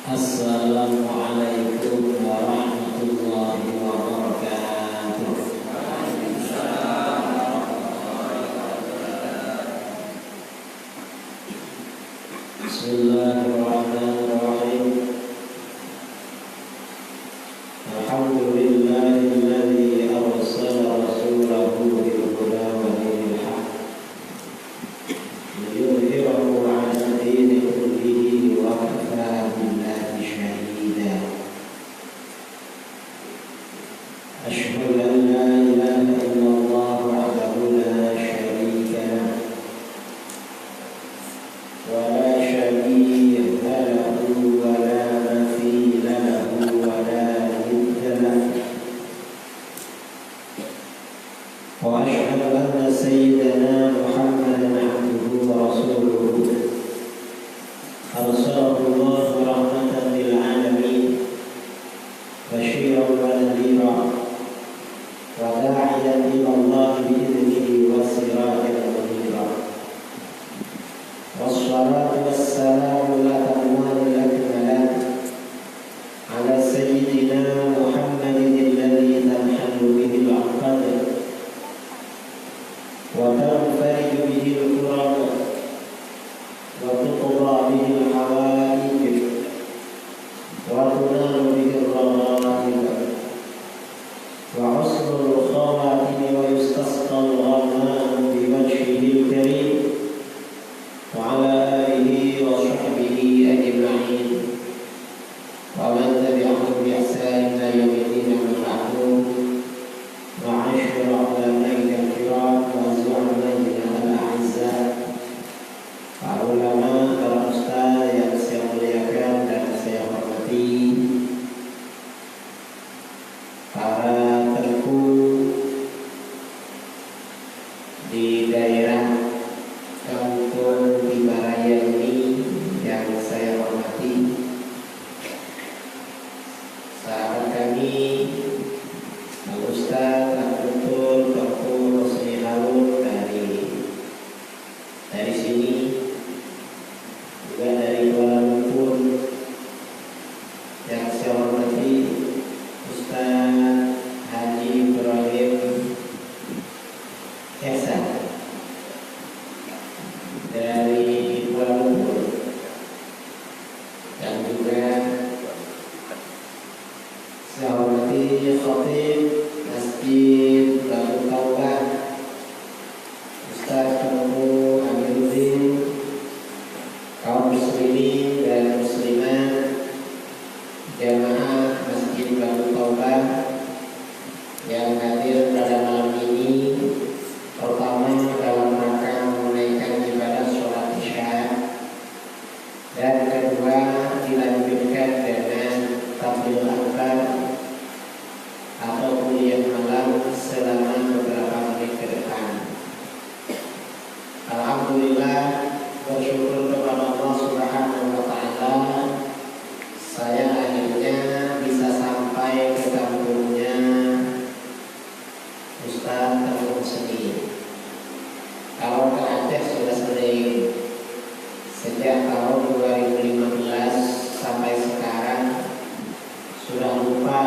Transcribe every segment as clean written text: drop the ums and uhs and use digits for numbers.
Assalamualaikum warahmatullahi wabarakatuh. Bismillahirrahmanirrahim. Alhamdulillahilladzi arsala rasulahu bil huda wa dinil haqq liyudhhirahu 'ala dini kullihi wa kafaa billahi shahida. Asyhadu an la ilaha illallah wahdahu la syarika lahu wa la syarika lahu wa la mathila lahu wa la nidda lahu. Wa asyhadu anna sayyidana Muhammadan 'abduhu wa rasuluhu arsalahu Allahu rahmatan lil 'alamin basyiran wa nadhiran wa da'iyan ila Allah bi'idhnihi wa sirajan munira. Wassalatu wassalamu al-atamman al-akmalan ala sayyidina Muhammadin alladhi tanhallu bihi al-'aqad wa tanfariju bihi al-kurab wa tuqda bihi al-hawaij wa tunalu bihi al-ragha'ib wa husnul khawatim wa yustasqa al-ghamam bi wajhihi al-karim wa ala alihi wa sahbihi ajma'in wa man tabi'ahum bi ihsan ila yaumil din ma'akum ma'asyara ulama'i al-kiram wa zu'ama'i al-a'izza. Para ulama, para ustaz yang saya muliakan dan saya hormati, para tengku di daerah Kampung Bibaraya ini yang saya hormati, sahabat kami Pak Ustaz, Pak Tutul, Pak Husni Harun dari sini, juga dari Kuala Lumpur yang saya hormati Ustaz Haji Ibrahim Ihsan dari Kuala Lumpur, dan juga saya hormati Khatib Masjid Batu Taubah Ustaz Tunggu Amiruddin, kaum muslimin dan muslimat jamaah Masjid Batu Taubah yang hadir pada malam ini, pertama dalam rangka menunaikan ibadah sholat isya, dan kedua dilanjutkan dengan tampil akbar atau kuliah malam selama beberapa menit ke depan. Alhamdulillah, bersyukur kepada Allah Subhanahu wa Ta'ala, saya akhirnya bisa sampai ke kampungnya Ustaz Tengku Husni. Kalau ke Aceh sudah sering, sejak tahun 2015 sampai sekarang sudah lupa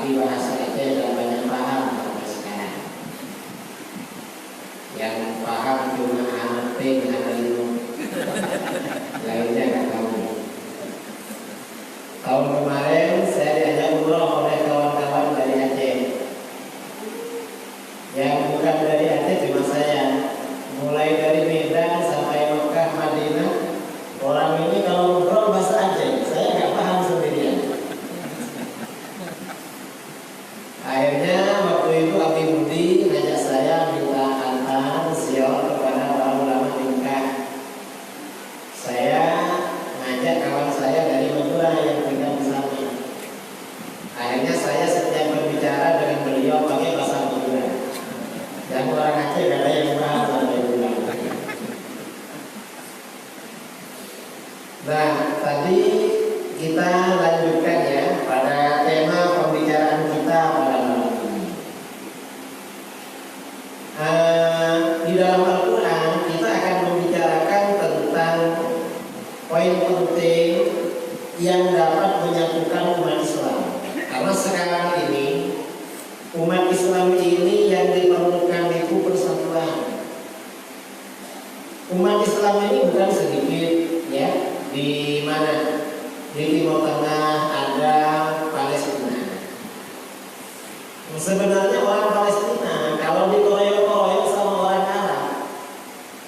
tapi bahasa Aceh tidak banyak paham sampai sekarang. Yang paham cuma anak ping, anak ilmu, lainnya nggak tahu. Tahun kemarin saya diajak umroh oleh kawan-kawan dari Aceh. Yang bukan dari Aceh cuma saya. Mulai dari Medan sampai Mekah, Madinah, orang ini kalau ngobrol bahasa Aceh, saya nggak paham sendirian. Akhirnya waktu itu Abi Budi ngajak saya minta antar siar kepada para ulama tingkah. Saya ngajak kawan saya dari Madura yang tinggal di sana. Akhirnya saya setiap berbicara dengan beliau pakai bahasa Madura. Dan orang Aceh gak ada yang paham sampai pulang. Nah, tadi kita lanjutkan ya pada tema pembicaraan kita pada malam ini. Di dalam Al-Quran kita akan membicarakan tentang poin penting yang dapat menyatukan umat Islam. Karena sekarang ini umat Islam ini yang diperlukan itu persatuan. Umat Islam ini bukan sedikit ya. Di mana? Di Timur Tengah ada Palestina. Sebenarnya orang Palestina kalau dikeroyok-keroyok sama orang Arab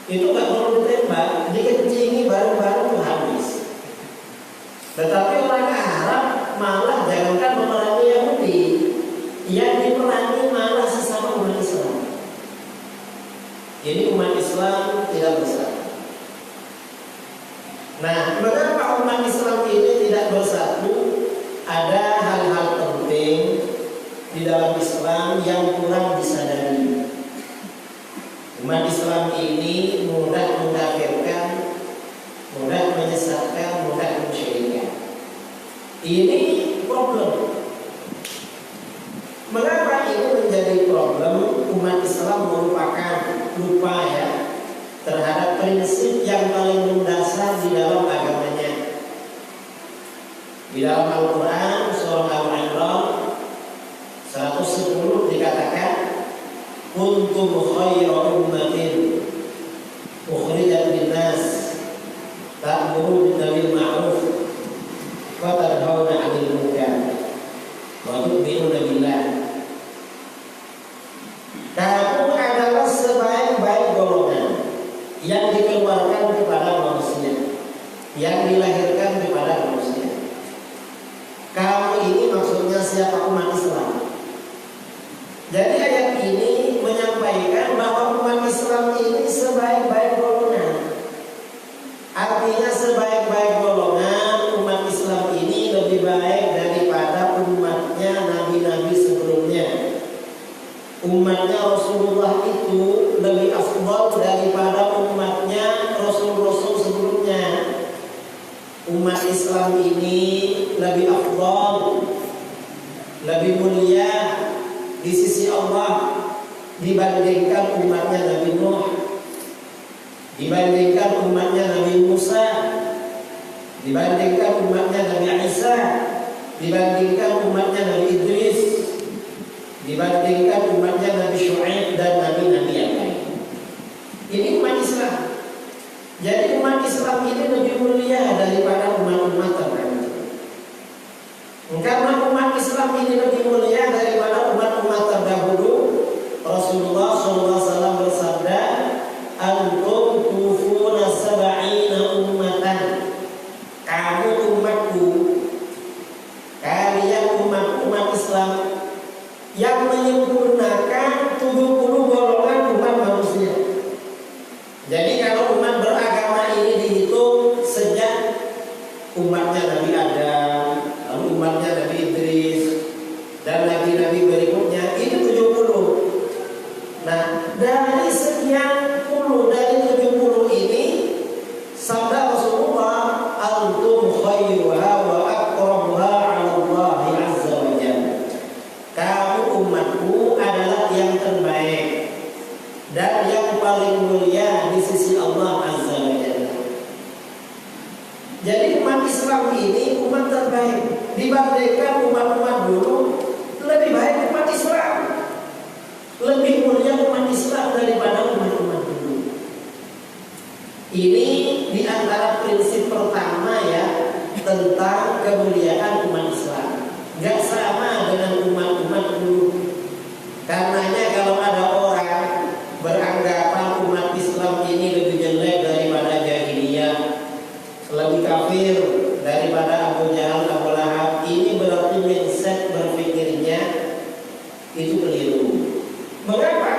itu nggak perlu ditembak, dikencingi baru-baru tuh habis. Tetapi orang Arab malah jangankan memerangi Yahudi, yang diperangi malah sesama umat Islam. Jadi umat Islam tidak bersatu. Nah, mengapa umat Islam ini tidak bersatu? Ada hal-hal penting di dalam Islam yang kurang disadari. Umat Islam ini mudah mengkafirkan, mudah menyesatkan, mudah mensyirikkan. Ini problem. Mengapa ini menjadi problem? Umat Islam merupakan lupa ya terhadap prinsip yang paling mendasar di dalam agamanya. Di dalam Al-Quran surah Al-Imran 110 dikatakan kuntum khayra ummatin ukhrijat linnas ta'muruna bil ma'ruf wa tanhauna 'anil munkar wa tu'minuna billah. Kamu adalah sebaik-baik golongan yang dikeluarkan kepada manusia, yang dilahirkan kepada manusia. Kamu ini maksudnya siapa? Umat Islam. Jadi ayat ini menyampaikan bahwa umat Islam ini sebaik-baik golongan. Artinya sebaik-baik golongan umat Islam ini lebih baik daripada umatnya nabi-nabi sebelumnya. Umatnya Rasulullah itu lebih afdal daripada umatnya Rasul-Rasul sebelumnya. Umat Islam ini lebih afdal, lebih mulia di sisi Allah dibandingkan umatnya Nabi Nuh, dibandingkan umatnya Nabi Musa, dibandingkan umatnya Nabi Isa, dibandingkan umatnya Nabi Idris, dibandingkan umatnya Nabi Syuaib dan nabi-nabi yang lain. Ini umat Islam. Jadi umat Islam ini lebih mulia daripada umat-umat terdahulu. Karena umat Islam ini lebih mulia daripada umat-umat terdahulu, Rasulullah SAW bersabda, "Antum tufuna sab'ina ummatan." Kamu umatku, kalian umat Islam yang menyempurnakan 70 golongan umat manusia. Jadi kalau umat beragama ini dihitung sejak umatnya Nabi Adam, lalu umatnya Nabi Idris, dan nabi-nabi berikutnya itu 70. Nah, dari sekian puluh, dari 70 ini, sabda Rasulullah, "Antum khairuha wa aqrabuha 'ala Allah azza wa jalla." Kamu umatku adalah yang terbaik Itu keliru. Mengapa?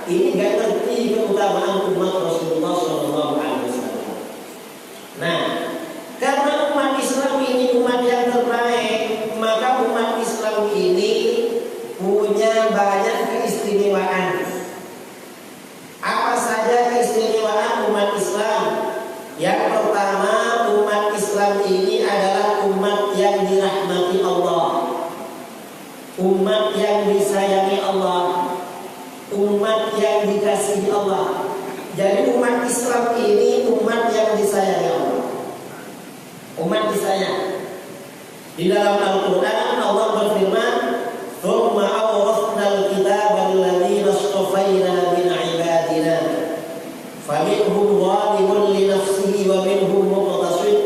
Ini nggak ngerti keutamaan umat Rasulullah SAW. Nah, karena umat Islam ini umat yang terbaik, maka umat Islam ini punya banyak keistimewaan. Apa saja keistimewaan umat Islam? Yang pertama, umat Islam ini adalah umat yang dirahmati Allah, umat yang disayangi Allah, umat yang dikasihi Allah. Jadi umat Islam ini umat yang disayangi Allah, umat disayang. Di dalam Al-Quran Allah berfirman, "Tsumma awrathnal kitaba alladziina istafaynaa min ibadina, faminhum zalimun li nafsihi wa minhum muqtasid,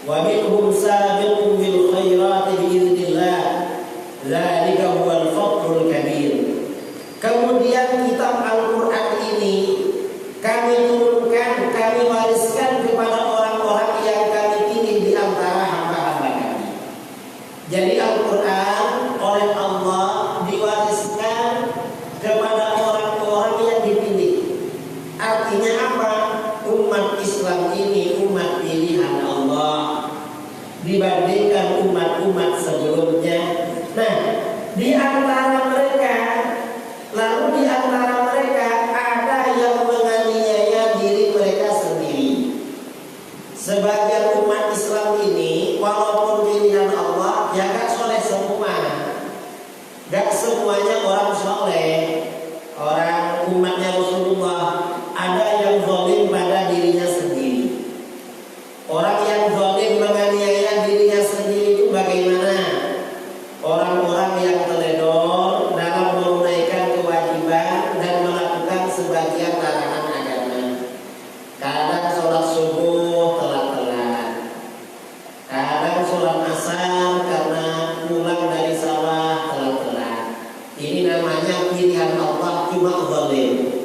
wa minhum sabiqun bil khairati biidznillah, dzalika huwal fadlul kabir." Kemudian kitab Al-Quran ini kami turunkan, kami wariskan kepada orang-orang yang kami pilih di antara hamba-hamba kami. Jadi Al-Quran oleh Allah diwariskan kepada orang-orang yang dipilih. Artinya apa? Umat Islam ini umat pilihan Allah dibandingkan umat-umat sebelumnya. Nah, di antara mereka, lalu di antara mereka ada yang menganiaya diri mereka sendiri. Sebagian umat Islam ini walaupun pilihan Allah, ya gak soleh semua. Gak semuanya orang soleh. Orang umatnya Rasulullah, ada yang zalim pada dirinya sendiri. Orang yang zalim menganiaya dirinya sendiri itu bagaimana? Orang-orang yang teledor dalam menunaikan kewajiban dan melakukan sebagian larangan agama. Kadang sholat subuh telat-telat, kadang sholat asar karena pulang dari sawah telat-telat. Ini namanya pilihan Allah, cuma zalim.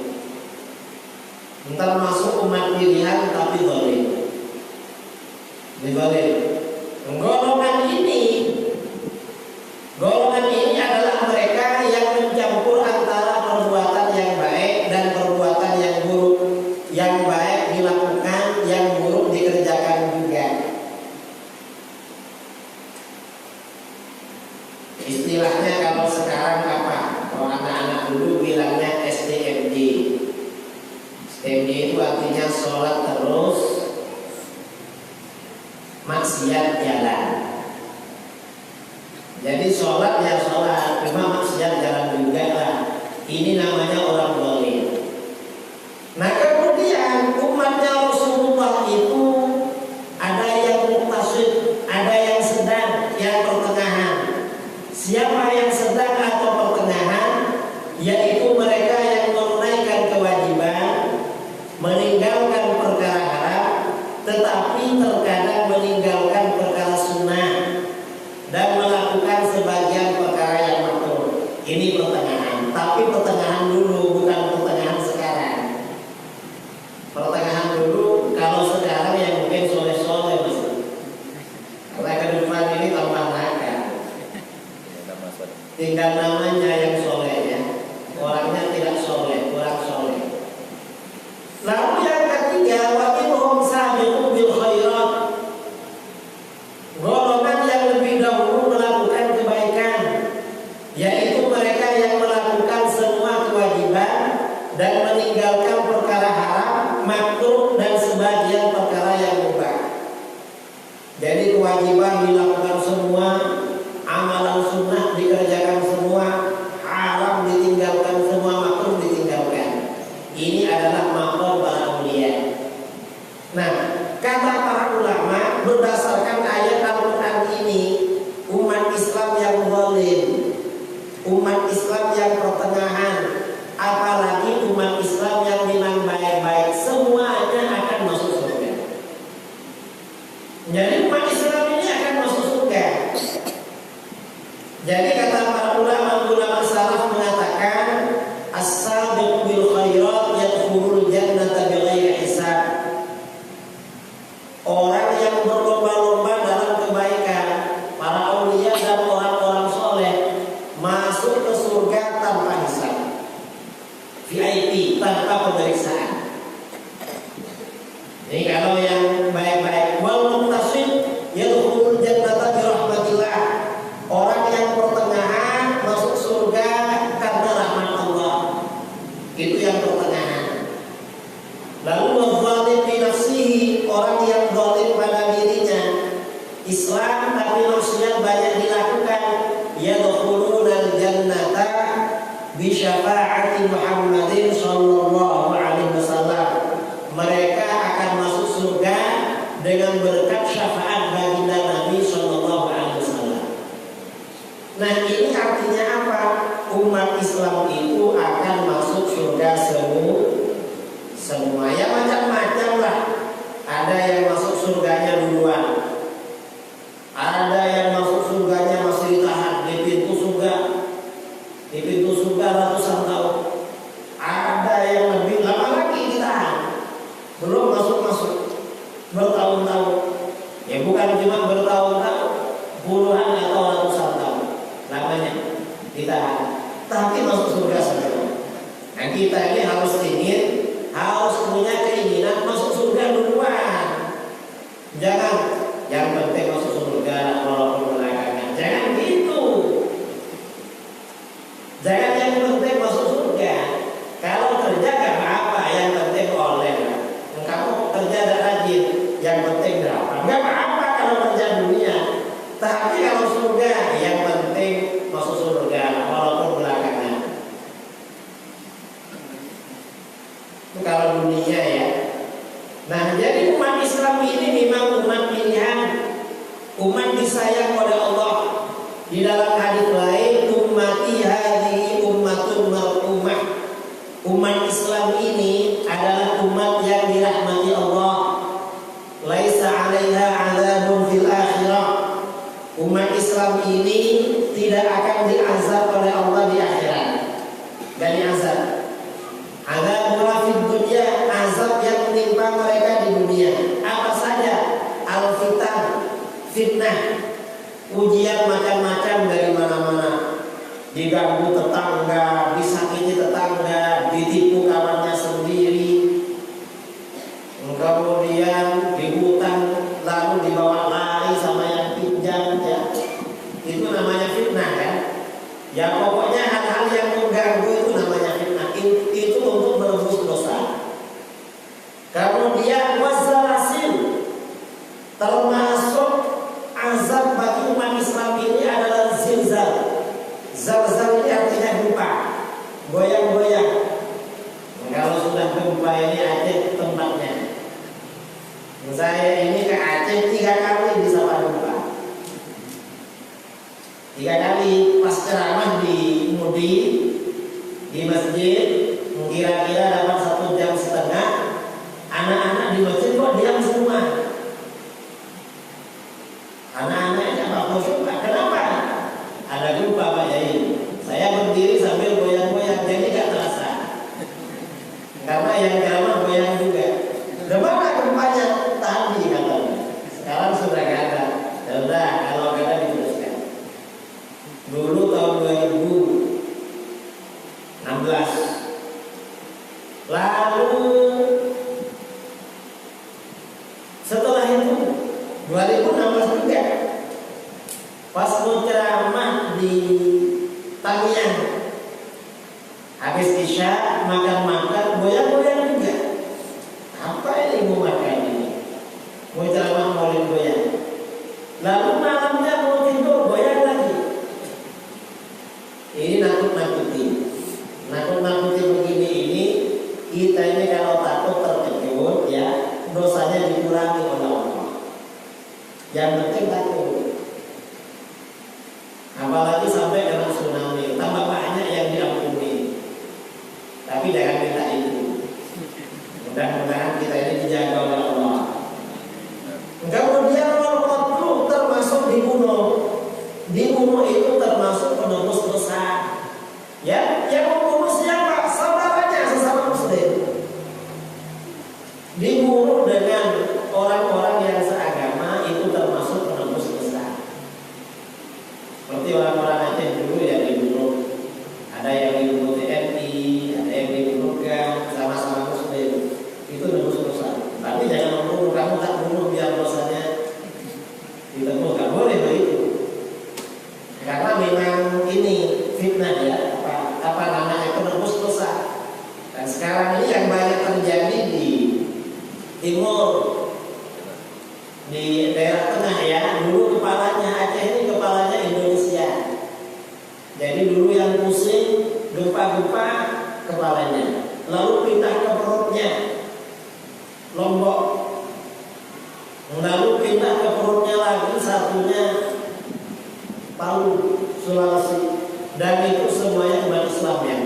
Entar masuk umat pilihan tapi zalim. Zalim. Golongan ini adalah mereka yang mencampur antara perbuatan yang baik dan perbuatan yang buruk. Yang baik dilakukan, yang buruk dikerjakan juga. Istilahnya kalau sekarang apa? Kalau anak-anak dulu bilangnya STMJ. STMJ itu artinya sholat terus, maksiat jalan. Jadi sholat ya sholat, cuma maksiat jalan juga lah. Ini namanya orang zalim. Nah kemudian umatnya Rasulullah itu ada yang muqtasid, ada yang sedang, yang pertengahan. Siapa yang sedang atau pertengahan? Yaitu mereka yang menunaikan kewajiban, meninggalkan perkara haram, tetapi terkadang meninggalkan perkara sunnah dan melakukan sebagian perkara yang makruh. Ini pertengahan, tapi pertengahan dulu, bukan pertengahan sekarang. Pertengahan dulu, kalau sekarang yang mungkin soleh-soleh masih. Karena ke depan ini tambah nakal. Tinggal namanya yang soleh ya, orangnya tidak soleh, kurang soleh. Lalu yang ketiga, wa minhum sabiqun bil khairat. Golongan yang lebih dahulu melakukan kebaikan, yaitu mereka yang melakukan semua kewajiban dan meninggalkan perkara haram, makruh dan sebagian perkara yang mubah. Jadi kewajiban dilakukan semua, amalan sunnah dikerjakan semua, haram ditinggalkan semua, makruh ditinggalkan. Ini adalah maqam para auliya. Nah, kata para ulama berdasarkan ayat Al-Quran ini, umat Islam yang zalim, umat Islam yang pertengahan, apalagi umat Islam yang bilang baik-baik, semuanya akan masuk surga. Jadi umat Islam ini akan masuk surga. Jadi kata para ulama salaf mengatakan, as-sabiqu bil khairat yadkhulul jannata bighairi hisab. Orang yang berlomba-lomba dalam kebaikan, para aulia dan orang-orang soleh masuk ke surga pemeriksaan. Jadi kalau yang baik-baik, wal muqtasid yadkhulul jannata bi rahmatillah. Orang yang pertengahan masuk surga karena rahmat Allah. Itu yang pertengahan. Lalu wal-zalim bi nafsihi, orang yang zalim pada dirinya. Islam tapi maksiat banyak dilakukan. Yadkhulunal jannata bi syafaati Muhammadin sallallahu alaihi wasallam. Mereka akan masuk surga dengan berkat syafaat baginda Nabi sallallahu alaihi wasallam. Nah, ini artinya apa? Umat Islam itu akan masuk surga semua. Ya macam-macam lah. Ada yang masuk surganya duluan. Ada yang masuk surganya masih ditahan di pintu surga. Di pintu surga ratusan tahun. Ada yang lebih lama lagi ditahan. Belum masuk bertahun-tahun. Ya bukan cuma bertahun-tahun, puluhan atau ratusan tahun lamanya ditahan. Tapi masuk surga segera. Nah, kita ini harus ingin, harus punya keinginan masuk surga duluan. Jangan yang penting masuk surga walaupun belakangan. Jangan gitu. Jangan yang penting masuk surga. Kalau kerja gak apa-apa, yang penting oleh. Kamu kerja dan rajin, yang penting berapa? Gak apa-apa kalau kerja dunia. Tapi kalau surga, yang penting masuk surga walaupun belakangan. Itu kalau dunia ya. Nah, jadi umat Islam ini memang umat pilihan, umat disayang oleh Allah. Di dalam hadis lain, ummati hadhihi ummatun marhumah. Umat Islam ini adalah umat yang dirahmati Allah. Laisa 'alaiha 'adzabun fil akhirah. Umat Islam ini tidak akan diazab oleh Allah di akhirat. Dan diazab. Adzabun fid dunya, azab yang menimpa mereka di dunia. Apa saja? Al-fitan, fitnah, ujian macam-macam dari mana-mana. Diganggu tetangga, disakiti tetangga, ditipu kawannya sendiri. Kemudian di hutan lalu dibawa lari sama yang pinjam ya. Itu namanya fitnah kan? Ya pokoknya hal-hal yang mengganggu itu namanya fitnah. Itu untuk menebus dosa. Kemudian wazalasil, termasuk azab bagi umat Islam ini adalah zilzal. Zalzal ini artinya gempa, goyang-goyang. Kalau sudah gempa ini Aceh tempatnya. Saya ini ke Aceh 3 kali disapa gempa. 3 kali pas ceramah di Mudi, di masjid, kira-kira dapat 1,5 jam. Anak-anak di masjid kok diam semua. Anak-anaknya Pak Khosyuk, kenapa? Ada gempa Pak Yai. Saya berdiri sambil goyang-goyang, jadi gak terasa. Karena yang ceramah goyang juga. Gimana gempanya? Tadi katanya. Sekarang sudah gak ada. Sudah, kalau gak ada diteruskan. Dulu tahun 2016. Lalu setelah itu 2016 juga. Pas mau ceramah di Tamiang, habis isya makan-makan goyang-goyang juga. Apa ini mau makan ini? Mau ceramah maulid goyang. Lalu malamnya mau tidur goyang lagi. Ini nakut-nakuti begini ini. Kita ini kalau takut terkejut ya dosanya dikurangi oleh Allah. Yang penting takut. Apalagi sampai kena tsunami, tambah banyak yang diampuni. Tapi jangan minta itu. Mudah-mudahan kita ini dijaga oleh Allah. Kemudian wal-qatlu termasuk dibunuh. Dibunuh itu termasuk penebus dosa. Ya, yang membunuh siapa? Saudaranya sesama muslim. Dibunuh dengan orang-orang yang seagama itu termasuk penebus dosa. Seperti orang-orang Aceh dulu yang dibunuh. Ada yang dibunuh TNI, ada yang dibunuh GAM, sama-sama zaman ini fitnah ya, apa namanya, penebus dosa. Dan sekarang ini yang banyak terjadi di timur, di daerah tengah ya. Dulu kepalanya Aceh, ini kepalanya Indonesia. Jadi dulu yang pusing gempa-gempa kepalanya, lalu pindah ke perutnya Lombok, lalu pindah ke perutnya lagi satunya Palu, Sulawesi, dan itu semuanya umat Islam ya.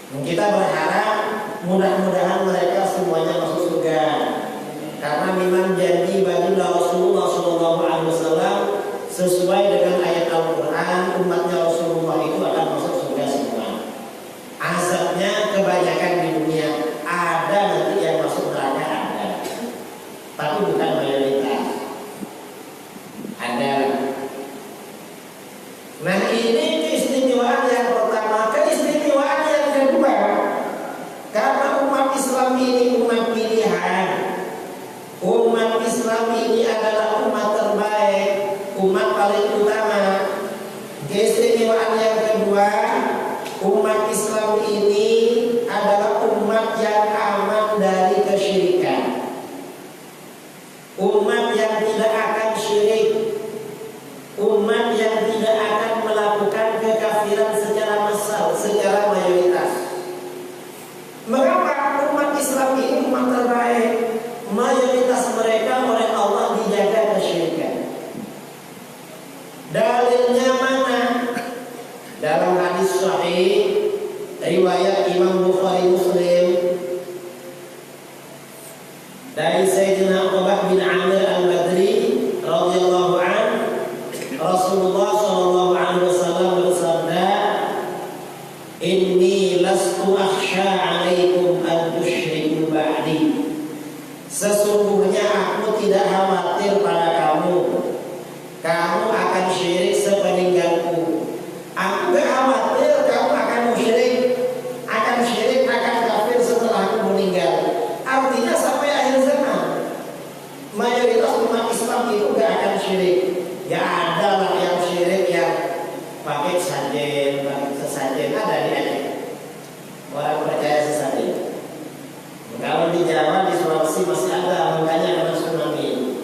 Kita berharap mudah-mudahan mereka semuanya masuk surga, karena memang janji baginda Rasulullah SAW sesuai dengan ayat Al-Quran, umatnya Rasulullah itu akan masuk surga semua. Azabnya kebanyakan di dunia, ada nanti yang masuk neraka ada, tapi bukan mayoritas. Ada. Nah ini keistimewaan yang pertama. Keistimewaan yang kedua, karena umat Islam ini umat pilihan, umat Islam ini adalah umat terbaik, umat paling utama. Keistimewaan yang kedua, umat Islam ini adalah umat yang aman dari kesyirikan, umat yang tidak akan syirik, umat yang tidak akan melakukan kekafiran secara massal, secara mayoritas. Mengapa umat Islam ini umat terbaik? Mayoritas mereka oleh Allah dijaga kesyirikan. Dalilnya mana? Dalam hadis sahih riwayat Imam Bukhari Muslim dari Sayyidina Uqbah bin Amir al-Badri radhiyallahu anhu, Rasulullah sallallahu alaihi wasallam bersabda, "Inni lastu akhsha 'alaikum an tusyriku ba'di." Sesungguhnya aku tidak khawatir pada kamu akan syirik sepeninggalku. Aku tidak khawatir kamu akan musyrik, akan syirik, akan kafir setelah aku meninggal. Artinya sampai akhir zaman mayoritas umat Islam itu gak akan syirik. Ya ada lah yang syirik, yang pakai sesajen, pakai sesajen, ada di Aceh. Orang percaya sesajen. Kalau di Jawa, di Sulawesi masih ada, makanya karena tsunami.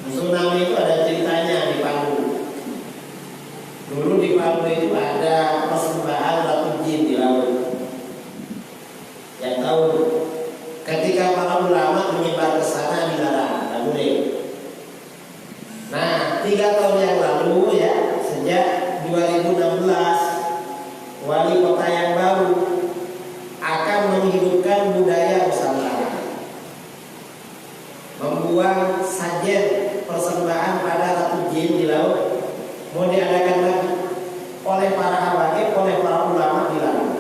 Tsunami itu ada ceritanya di Palu. Dulu di Palu itu ada persembahan batu jin di laut. Yang tahu, ketika para ulama menyebar ke sana dilarang, tak boleh. Nah, 3 tahun yang lalu ya, sejak 2016, wali kota yang baru akan menghidupkan budaya Nusantara, membuang sajen persembahan pada ratu jin di laut, mau diadakan lagi oleh para habaib, oleh para ulama dilarang.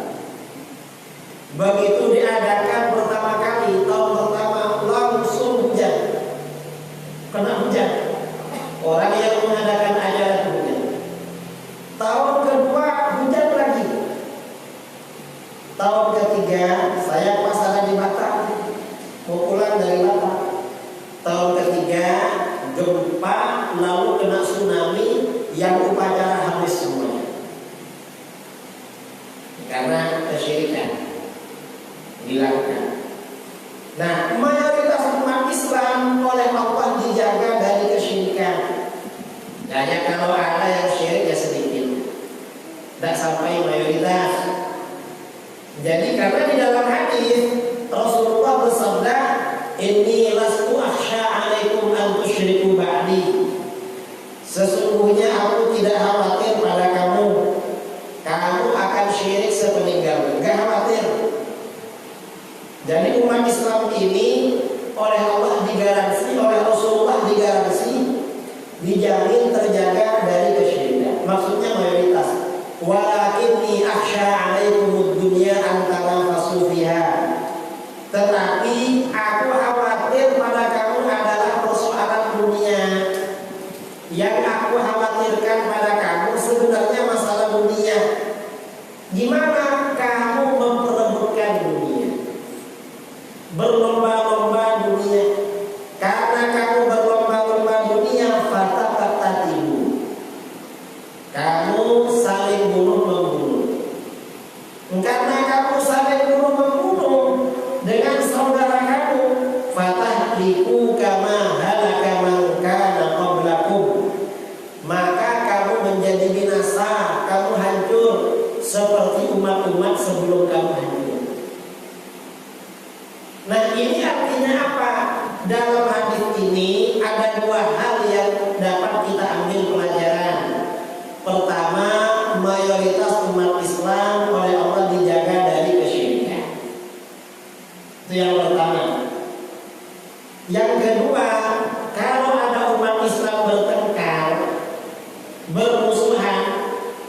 Begitu diadakan pertama kali, tahun pertama langsung hujan, kena hujan. Orang yang mengadakan ajaran hujan. Tahun kedua hujan lagi. Tahun ketiga saya pasangan di Batam, mau pulang dari Batam. Tahun ketiga gempa, lalu kena tsunami, yang upacara habis semuanya karena kesyirikan dilakukan. Nah, mayoritas umat Islam oleh Allah dijaga dari kesyirikan. Hanya kalau ada yang syirik ya sedikit, tidak sampai mayoritas. Jadi karena di dalam hadis Rasulullah bersabda, "Inni lastu akhsha 'alaikum an tusyriku ba'di." Sesungguhnya aku tidak khawatir pada kamu akan syirik sepeninggalku. Enggak khawatir. Jadi umat Islam ini oleh Allah digaransi, oleh Rasulullah digaransi, dijamin terjaga dari kesyirikan. Maksudnya mayoritas. Walakinni akhsha 'alaikumud dunya an tanafasu fiha. Tetapi aku khawatir pada kamu adalah persoalan dunia. Yang aku khawatirkan kamu saling bunuh-membunuh. Karena kamu saling bunuh-membunuh dengan saudara kamu, fatahliku kama halaka man kana qablakum, maka kamu menjadi binasa, kamu hancur seperti umat-umat sebelum kamu hancur. Nah, ini artinya apa? Dalam hadis ini ada dua hal yang dapat kita ambil pelajaran. Pertama, mayoritas umat Islam oleh Allah dijaga dari kesyirikan. Itu yang pertama. Yang kedua, kalau ada umat Islam bertengkar, bermusuhan,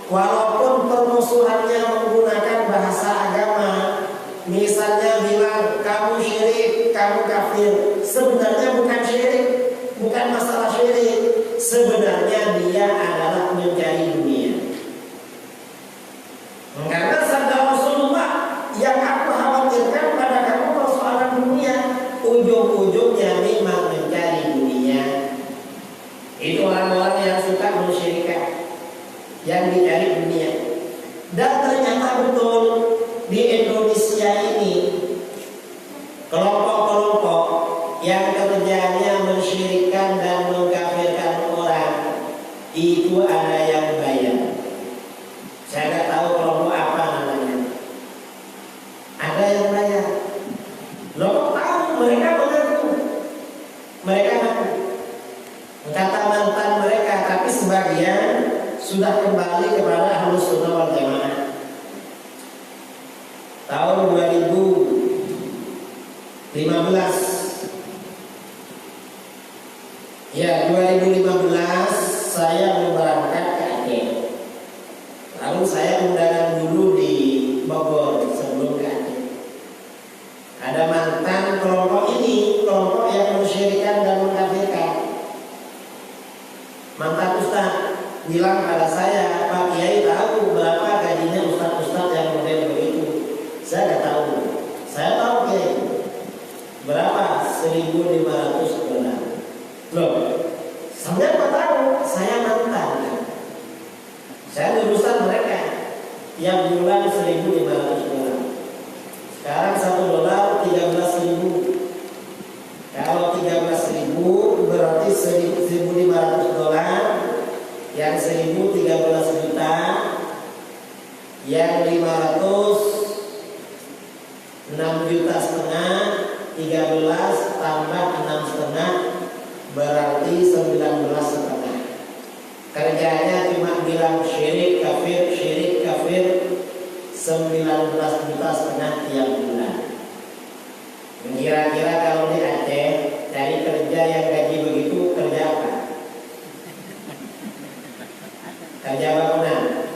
walaupun permusuhannya menggunakan bahasa agama, misalnya bilang kamu syirik, kamu kafir, sebenarnya bukan syirik, bukan masalah syirik. Sebenarnya dia adalah mencari dunia. Karena sabda Rasulullah, yang aku khawatirkan pada kamu persoalan dunia, ujung-ujungnya memang mencari dunia. Itu orang-orang yang suka mensyirikkan, yang dicari dunia. Dan ternyata betul di Indonesia ini kelompok-kelompok yang kerjanya mensyirikkan dan mengkafirkan orang itu ada yang bayar. Saya nggak tahu kelompok apa namanya. Ada yang bayar. Lo tahu mereka mengaku, mereka ngaku. Kata mantan mereka, tapi sebagian sudah kembali kepada Ahlus Sunnah wal Jamaah. Tahun 2015. Ya, 2015 saya berangkat ke Aceh. Lalu saya undangan dulu di Bogor sebelum ke Aceh. Ada mantan kelompok ini, kelompok yang mensyirikkan dan mengkafirkan. Mantan ustaz bilang pada saya, Pak Kiai tahu berapa gajinya ustaz-ustaz yang model begitu? Saya nggak tahu. Saya tahu Kiai. Berapa? $1.500. Loh, saya apa tahu? Saya mantan. Saya lulusan mereka. Tiap bulan $1.500. Sekarang $1 13.000. Kalau 13.000 berarti $1.500. Yang 1.000 13 juta. Yang 500 6,5 juta. 13 tambah 6,5 berarti 19,5. Kerjanya cuma bilang syirik kafir 19,5 juta tiap bulan. Kira-kira kalau di Aceh cari kerja yang gaji begitu, kerja apa? Kerja bangunan.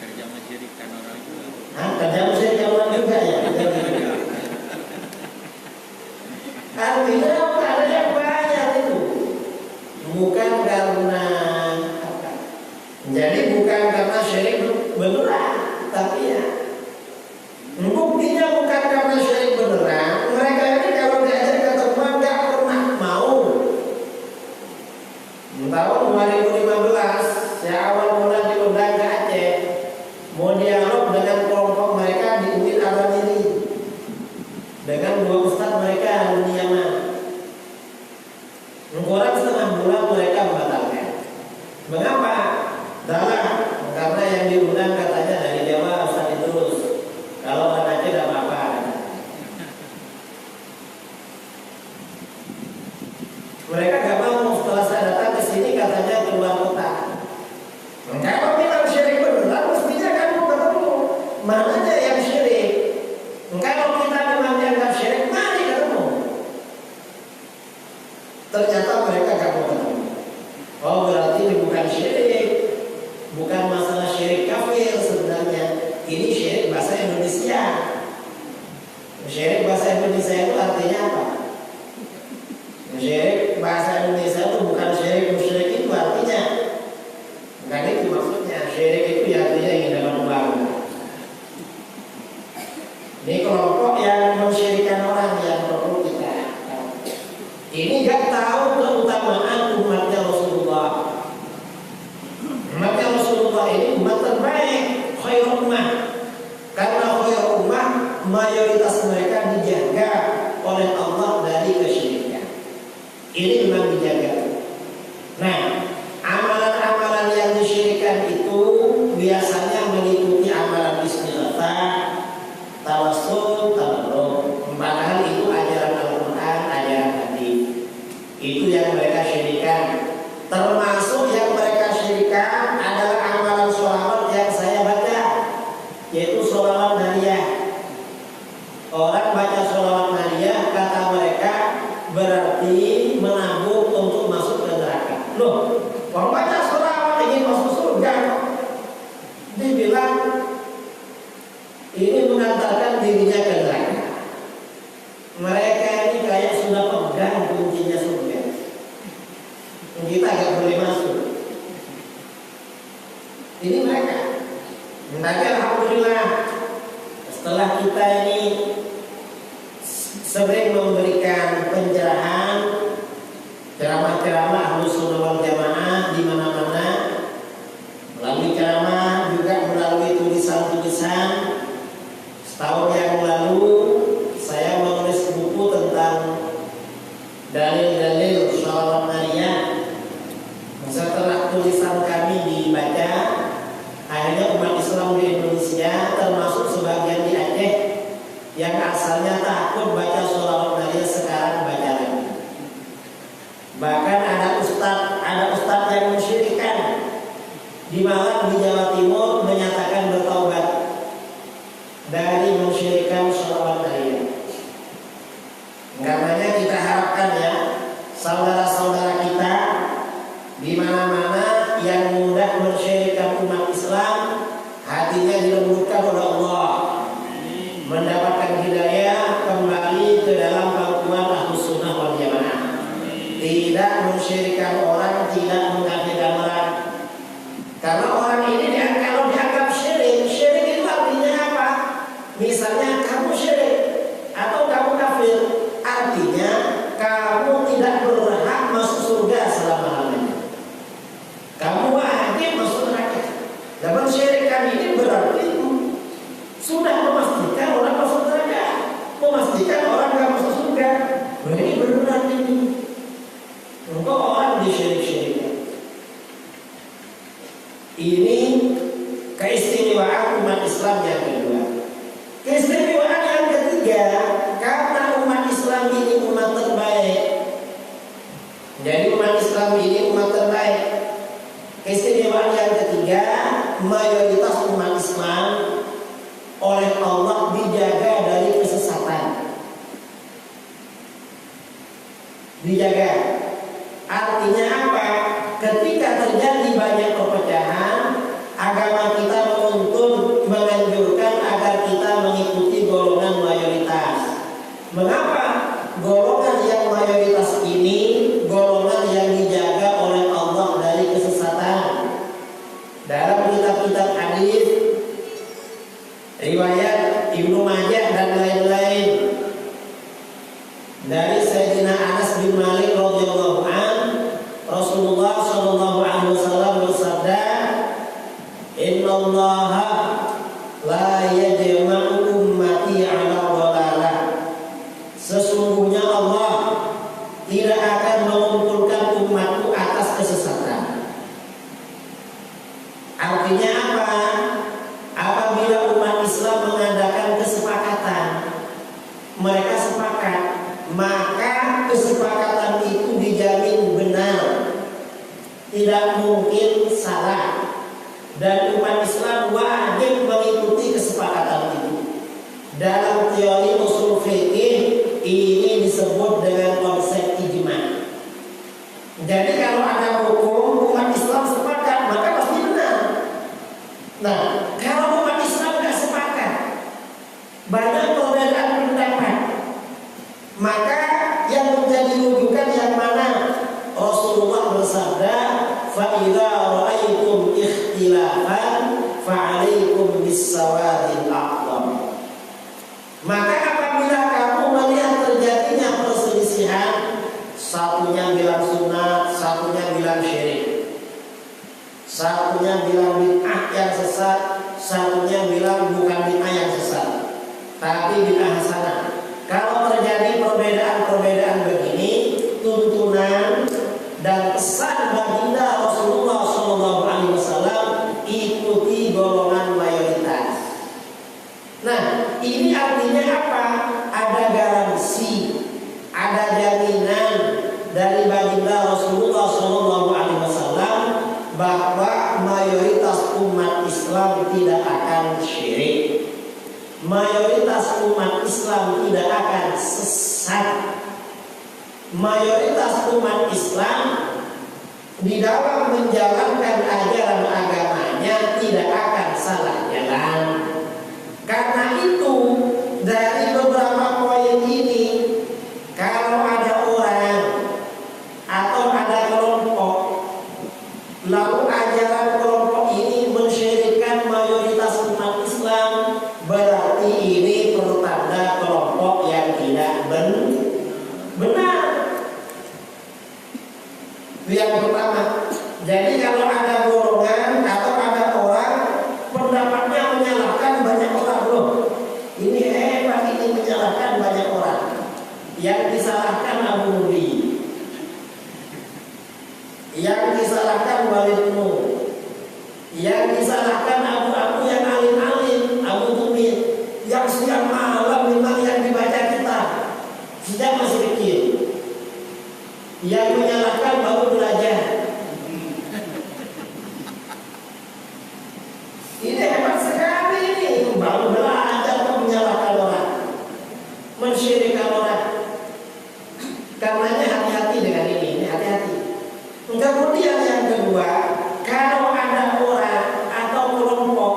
Kerja mensyirikkan orang juga. Kerja mensyirikkan orang juga ya. Artinya apa? Ada yang bayar itu. Bukan karena apa? Jadi bukan karena syirik beneran, tapi ya buktinya bukan karena syirik beneran. Mereka ini kalau diajak ketemu nggak pernah mau. Tahun 2015 saya awal mula diundang ke Aceh, mau dialog dengan kelompok mereka di UIN Al-Ramili dengan dua ustadz mereka di Yaman. Kurang setengah bulan mereka membatalkan. Mengapa? Karena yang diundang katanya dari Jawa Ustadz Idrus. Kalau orang Aceh tidak apa-apa. Mereka gak mau. Setelah saya datang ke sini katanya keluar kota. Kalau bilang syirik beneran, mestinya kamu ketemu mananya yang syirik. Kalau kita memang dianggap syirik, mari ketemu. Ternyata mereka gak mau ketemu. Oh, berarti ini bukan syirik, bukan masalah syirik kafir sebenarnya. Ini syirik bahasa Indonesia. Syirik bahasa Indonesia itu artinya apa? Syirik bahasa Indonesia itu bukan syirik musyrik, itu artinya bukan itu maksudnya. Syirik itu ya artinya ingin dapat uang. Ini kelompok yang mensyirikkan orang yang perlu kita. Ini gak tahu keutamaan umatnya Rasulullah. Rasulullah ini umat terbaik, khairul ummah. Karena khairul ummah mayoritas mereka dijaga oleh Allah dari kesyirikan. Ini memang dijaga. Nah, amalan-amalan yang disyirikan itu biasanya mengikuti amalan istighatsah, tawassul, tabarruk. Padahal itu ajaran Al-Quran, ajaran hadis. Itu yang mereka syirikan. Termasuk yang mereka syirikan adalah amalan sholawat yang saya baca, yaitu sholawat nariyah. Orang baca sholawat nariyah, kata mereka berarti menabung untuk masuk ke neraka. Loh, orang baca sholawat ingin masuk surga, dibilang ini mengantarkan dirinya ke neraka. Mereka ini kayak sudah pegang kuncinya surga. Kita gak boleh masuk. Ini mereka. Tapi alhamdulillah, setelah kita ini sering memberikan pencerahan, ceramah-ceramah Ahlus Sunnah wal Jamaah di mana-mana, melalui ceramah juga melalui tulisan-tulisan. Setahun yang lalu saya menulis buku tentang dalil-dalil sholawat nariyah. Setelah tulisan kami dibaca, akhirnya umat Islam di Indonesia, termasuk sebagian di Aceh yang asalnya takut baca sholawat nariyah, sekarang baca lagi. Bahkan ada ustadz yang mensyirikkan di Malang di Jawa Timur menyatakan bertaubat dari mensyirikkan sholawat nariyah. Karenanya kita harapkan ya, saudara-saudara kita di mana-mana yang mudah mensyirikkan umat Islam, hatinya dilembutkan oleh Allah, mendapatkan hidayah kembali ke dalam pangkuan Ahlus Sunnah wal Jamaah. Tidak mensyirikkan orang, tidak mengkafirkan orang. Karena orang ini kalau dianggap syirik, syirik itu artinya apa? Misalnya kamu syirik atau kamu kafir, artinya kamu tidak berhak masuk surga selama-lamanya. Kamu wajib masuk neraka. Dan mensyirikkan ini berarti sudah memastikan orang masuk neraka, memastikan orang tidak masuk surga. Nah, ini benar ini. Untuk orang disyirik-syirikkan. Ini keistimewaan umat Islam yang kedua. Keistimewaan yang ketiga, karena umat Islam ini umat terbaik. Jadi umat Islam ini umat terbaik. Keistimewaan yang ketiga, mayoritas umat Islam oleh Allah dijaga dari kesesatan. Dijaga. Artinya apa? Ketika terjadi banyak perpecahan, agama kita menuntun, menganjurkan agar kita mengikuti golongan mayoritas. Mengapa? Golongan yang mayoritas ini golongan yang dijaga oleh Allah dari kesesatan. Dalam kitab-kitab hadis, riwayat Ibnu Majah dan lain-lain, dari Sayyidina Anas bin Malik radhiyallahu an, Rasulullah sallallahu alaihi wasallam bersabda, "Innallaha la yajma'u ummati 'ala dhalalah." Sesungguhnya Allah tidak akan mengumpulkan umatku atas kesesatan. Artinya apa? Apabila umat Islam mengadakan kesepakatan, mereka sepakat, maka kesepakatan itu dijamin benar, tidak mungkin salah, dan umat Islam wajib mengikuti kesepakatan itu. Dalam teori usul fikih ini disebut dengan konsep ijma. Jadi kalau ada hukum umat Islam sepakat, maka pasti benar. Nah, kalau umat Islam tidak sepakat, banyak perbedaan pendapat, maka yang menjadi rujukan yang mana? Rasulullah bersabda, "Fa idza ra'aytum ikhtilafan fa'alaikum bis-sawadil aqdam." Maka apabila kamu melihat terjadinya perselisihan satunya bilang bid'ah yang sesat, satunya bilang bukan bid'ah yang sesat, tapi bid'ah hasanah. Kalau terjadi perbedaan-perbedaan begini, tuntunan dan pesan baginda Rasulullah SAW ikuti golongan mayoritas. Nah, ini artinya apa? Ada garansi, ada jaminan dari baginda Rasulullah SAW bahwa mayoritas umat Islam tidak akan syirik, mayoritas umat Islam tidak akan sesat, mayoritas umat Islam di dalam menjalankan ajaran agamanya tidak akan salah jalan. Karena itu dari beberapa poin ini, kalau ada orang atau ada kelompok lalu ajaran kelompok ini mensyirikkan mayoritas umat Islam, berarti ini pertanda kelompok yang tidak benar. Yang pertama, jadi kalau ada golongan atau ada orang pendapatnya menyalahkan banyak orang, loh ini hebat, ini menyalahkan banyak orang, yang disalahkan Abu Nubi, yang disalahkan Walid Nuh, yang disalahkan abu-abu yang alim-alim, Abu Tumit, yang siang malam memang yang dibaca kita sejak masih kecil, yang menyalahkan baru belajar. Ini hebat sekali, ini baru belajar kok menyalahkan orang, mensyirikkan orang. Karenanya hati-hati dengan ini hati-hati. Kemudian yang kedua, kalau ada orang atau kelompok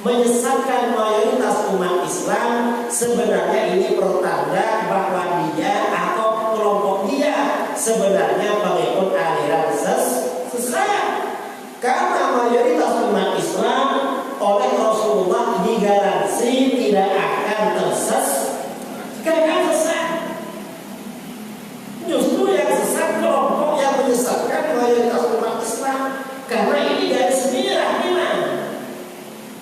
menyesatkan mayoritas umat Islam, sebenarnya ini pertanda bahwa dia atau kelompok dia sebenarnya pengikut aliran sesat. Karena mayoritas umat Islam oleh Rasulullah digaransi tidak akan sesat. Justru yang sesat kelompok yang menyesatkan mayoritas umat Islam. Karena ini garis merah memang.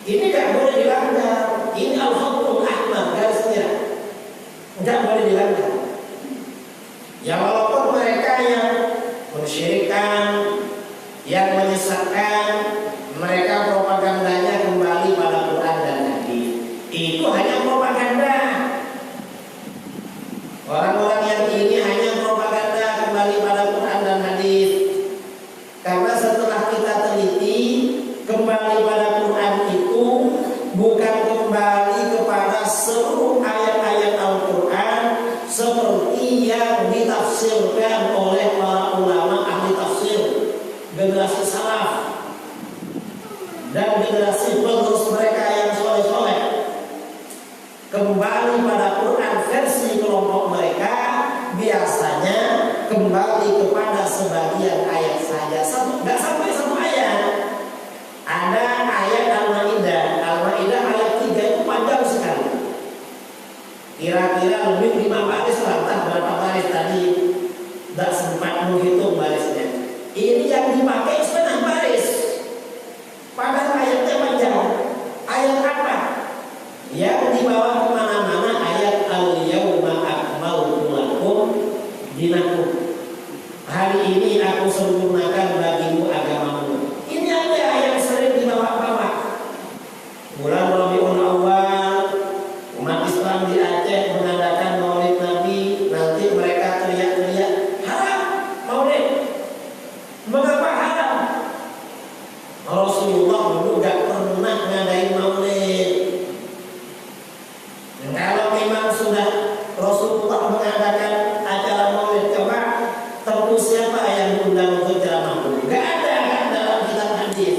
Ini tidak boleh dilanggar. Ini al-hukum ahmad, garis merah, tidak boleh dilanggar. Ya walaupun mereka yang mensyirikkan, yang menyesatkan, mereka propagandanya kembali pada Quran dan hadis, itu hanya propaganda. Orang-orang yang ini hanya propaganda kembali pada Quran dan hadis. Karena setelah kita teliti, kembali pada Quran itu bukan kembali kepada seluruh ayat-ayat Al-Quran seperti yang ditafsirkan oleh para ulama ahli tafsir generasi salaf dan generasi penerus mereka yang soleh-soleh. Kembali pada Quran versi kelompok mereka biasanya kembali kepada sebagian ayat saja, nggak sampai satu ayat. Ada ayat Al-Maidah ayat 3 itu panjang sekali, kira-kira lebih 5 baris, entah berapa baris tadi, tidak sempat menghitung barisnya. Ini yang dipakai setengah baris, padahal ayatnya panjang. Ayat apa? Yang dibawa kemana-mana ayat al-yawma akmaltu lakum dinakum. Hari ini aku sempurnakan bagimu agamamu. Ini ada yang sering dibawa-bawa. Bulan Rabiul Awal, umat Islam di Aceh mengadakan Maulid Nabi. Nanti mereka teriak-teriak haram Maulid. Mengapa haram? Rasulullah dulu gak pernah ngadain Maulid. Kalau memang sudah Rasulullah mengadakan acara Maulid, coba tembus siapa yang diundang untuk ceramah? Gak ada kan dalam kitab hadis.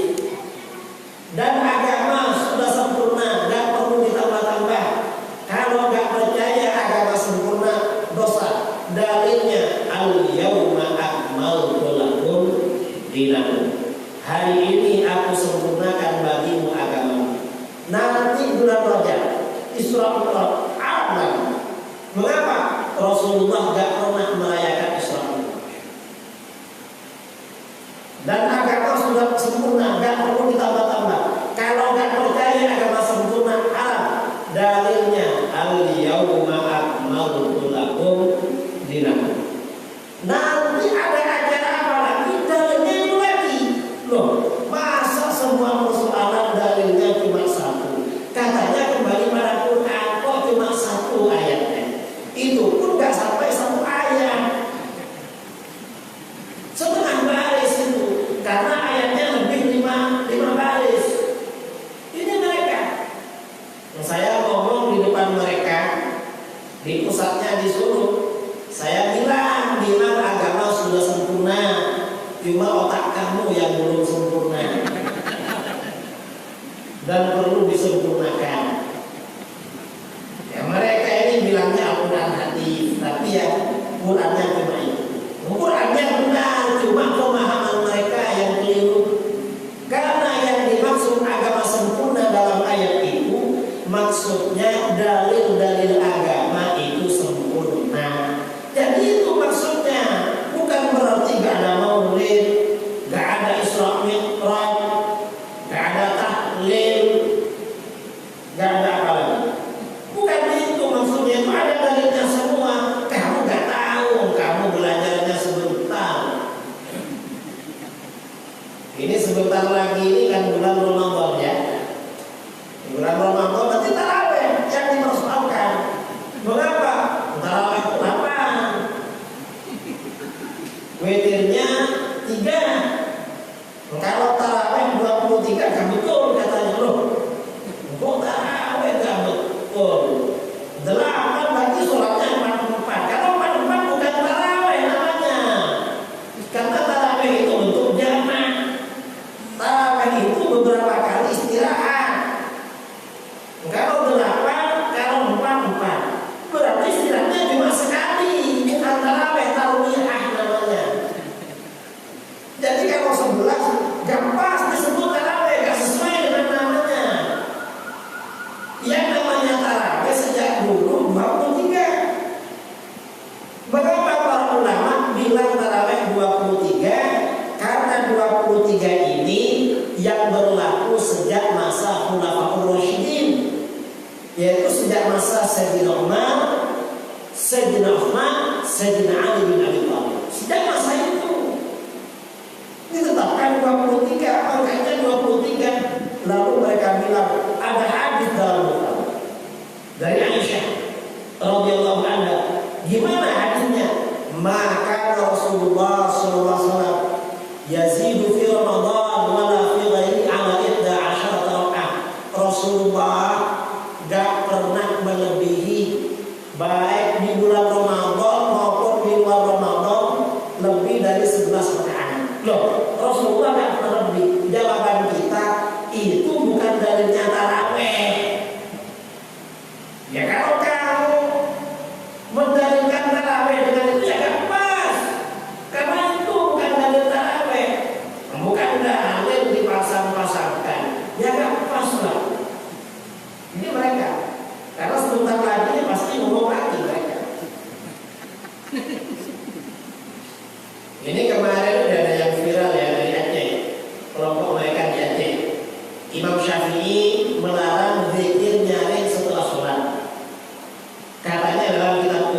Dan agama sudah sempurna, gak perlu ditambah-tambah. Kalau gak percaya agama sempurna, dosa. Dalilnya al-yawma akmaltu lakum dinakum. Hari ini aku sempurnakan bagimu agamamu. Nanti bulan Rajab Isra Mi'raj Arab. Mengapa? Rasulullah gak pernah merayakan Isra Mi'raj. Dan agama sudah dilakukan. Nanti ada acara apa lagi? Dalilnya itu lagi. Loh, masa semua persoalan dalilnya cuma satu? Katanya kembali pada Quran, kok cuma satu ayatnya? Itu pun nggak sampai satu ayat, setengah baris itu, karena ayatnya lebih lima baris. Ini mereka. Saya ngomong di depan mereka, di pusatnya di Solo. Saya bilang agama sudah sempurna, cuma otak kamu yang belum sempurna dan perlu disempurnakan. Ya, mereka ini bilangnya Al-Quran hadis, tapi ya Qurannya cuma itu. Qurannya benar, cuma pemahaman mereka yang keliru. Karena yang dimaksud agama sempurna dalam ayat itu maksudnya dalil-dalil agama itu sempurna. Jadi itu maksudnya, bukan berarti gak ada maulid, gak ada Isra Mi'raj, gak ada tahlil, gak ada apa lagi. Bukan itu maksudnya, itu ada dalilnya semua. Kamu gak tahu, kamu belajarnya sebentar. Ini sebentar lagi, ini kan bulan Ramadan ya. Bulan Ramadan nanti tarawih yang dipersoalkan. Mengapa? Tarawih itu apa? Witirnya 3. Kalau tarawih 23 kan betul katanya. Loh, kok tarawih gak betul? 8 berarti sholatnya 44. Kalau 44 bukan tarawih namanya. Karena tarawih itu bentuk jamak. Tarawih itu beberapa kali istirahat. Kalau 8, kalau 4. Berarti istirahatnya cuma sekali. Bukan tarawih, tarwiyah namanya. Jadi kalau 11 gak pas disebut tarawih, gak sesuai dengan namanya. Yang namanya tarawih sejak dulu 23. Mengapa para ulama bilang tarawih 23? Karena 23 ini yang berlaku sejak masa Khulafaur Rasyidin, yaitu sejak masa Sayyidina Umar, Sayyidina Uthman, Sayyidina Ali bin Abi Thalib. Sejak masa itu ditetapkan 23, angkanya 23. Lalu mereka bilang ada hadis dalam Bukhari dari Aisyah radhiyallahu anha. Gimana hadisnya? Maka Rasulullah SAW yazidu fi Ramadan wala fi ghairi ala 11 rakaat. Rasulullah gak pernah melebihi, baik di bulan Ramadan maupun di luar Ramadan, lebih dari 11 rakaat. Loh, Rasulullah gak pernah lebih. Jawaban kita, itu bukan dalilnya tarawih. Ya kalau kamu mendalilkan tarawih dengan itu ya gak pas, karena itu bukan dalil tarawih. Bukan dalil dipasang-pasangkan, ya gak pas lah. Ini mereka, karena sebentar lagi pasti ngomong lagi mereka. Ini kemarin udah ada yang viral ya dari Aceh, kelompok mereka di Aceh. Imam Syafi'i melarang zikir nyaring setelah sholat. Katanya dalam kitab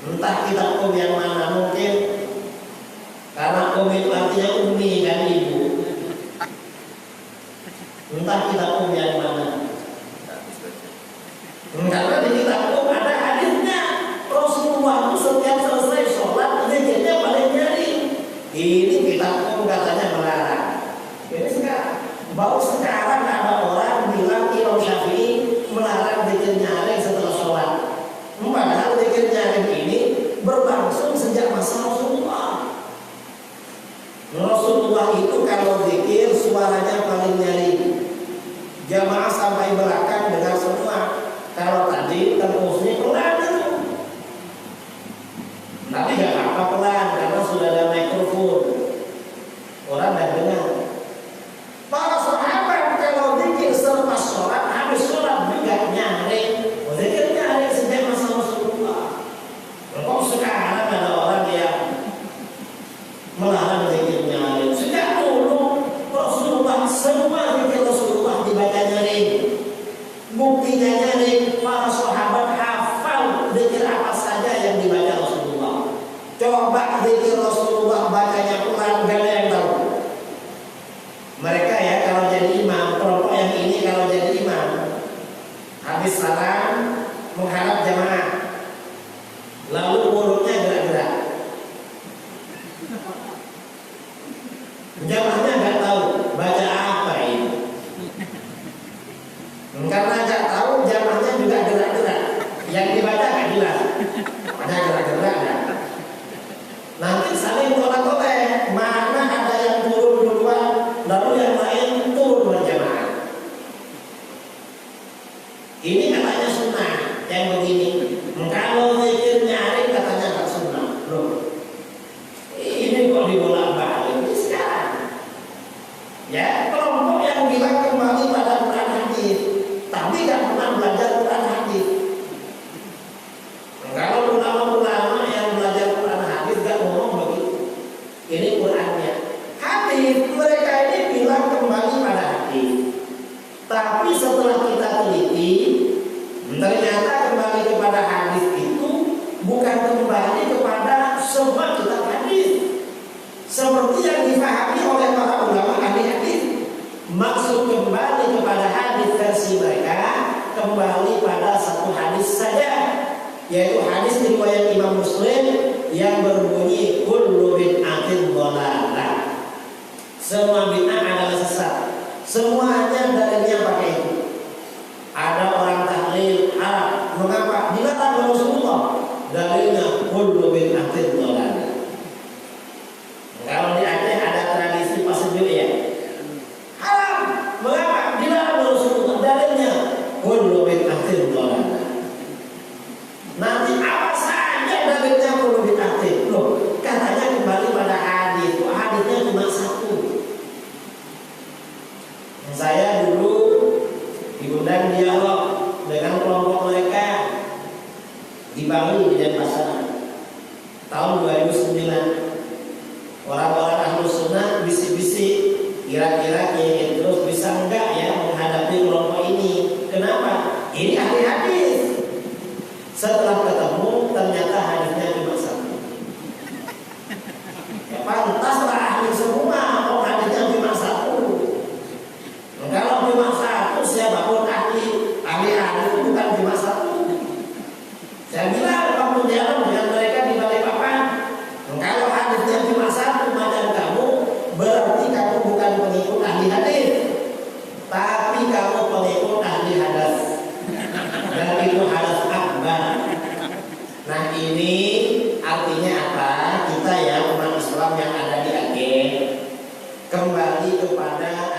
entah kitab yang mana, mungkin karena itu artinya umi dan ibu. Entah kitab yang mana. Karena di kitab ada hadisnya, Rasulullah itu setiap selesai sholat zikirnya paling nyaring. Ini kitab katanya melarang. Ini sekarang, baru sekarang ada orang bilang Imam Syafi'i melarang zikir nyaring setelah sholat. Padahal zikir nyaring ini berlangsung sejak masa Rasulullah. Rasulullah itu kalau zikir suaranya paling nyaring. Jamaah sampai belakang dengar semua. Kalau tadi tembusnya pelan itu. Tapi gak apa pelan karena sudah ada mikrofon. Orang gak dengar. Para sahabat kalau zikir selepas sholat, habis sholat juga nyaring. Zikir nyaring sejak masa Rasulullah. Kok sekarang ada orang yang melarang zikir nyaring? Sejak dulu Rasulullah, semua zikir Rasulullah dibaca nyaring. Buktinya nyaring, para sahabat hafal zikir apa saja yang dibaca Rasulullah. Mereka ya kalau jadi imam, kelompok yang ini kalau jadi imam, habis salam menghadap jamaah, lalu mulutnya gerak-gerak. Jamaahnya nggak tahu baca apa ini. Karena nggak tahu, jamaahnya juga gerak-gerak. Yang dibaca nggak jelas. Ada gerak-gerak nggak? Nanti saling tolak-tolak. Mana ada yang turun duluan, lalu yang lain turun berjamaah. Ini katanya sunnah yang begini. Kalau zikir nyari katanya nggak sunnah. Loh, ini kok dibolak-balik ini sekarang. Ya, kelompok yang bilang kembali pada Quran hadis, tapi nggak pernah belajar Quran hadis. Kalau ulama-ulama yang belajar Quran hadis nggak ngomong begitu. Ini Qurannya. Hadis mereka ini bilang kembali pada hadis. Tapi setelah kita teliti, ternyata kembali kepada hadis itu bukan kembali kepada semua kitab hadis. Seperti yang dipahami oleh para ulama ahli hadis, maksud kembali kepada hadis versi mereka kembali pada satu hadis saja, yaitu hadis riwayat Imam Muslim yang berbunyi kullu bid'atin dhalalah. Semua bid'ah adalah sesat. Semuanya dalilnya pakai itu. Ada orang tahlil haram, mengapa? Dilarang Rasulullah. Dalilnya kullu bid'atin dhalalah. Kalau di Aceh ada tradisi pasejuk ya, haram, mengapa? Dilarang Rasulullah. Dalilnya kullu bid'atin dhalalah. Nanti apa saja dalilnya kullu bid'atin. Loh, katanya kembali pada hadis. Hadisnya cuma satu. Saya dulu diundang dialog dengan kelompok mereka di Bali di Denpasar tahun 2009. Orang-orang ahlu sunnah bisik-bisik, kira-kira Kiai Idrus bisa enggak ya menghadapi kelompok ini? Kenapa? Ini ahli hadis. Setelah ketemu ternyata hadisnya cuma satu. Ya, pantaslah ahli semua, kok hadisnya cuma satu. Kalau cuma satu, siapapun ahli hadis itu bukan cuma satu. Saya bilang waktu dialog dengan mereka di Balikpapan, kalau hadisnya cuma satu macam kamu, berarti kamu bukan pengikut ahli hadis, tapi kamu pengikut ahli hadas. Dan itu hadas akbar. Nah ini artinya apa? Kita ya umat Islam yang ada di Aceh kembali kepada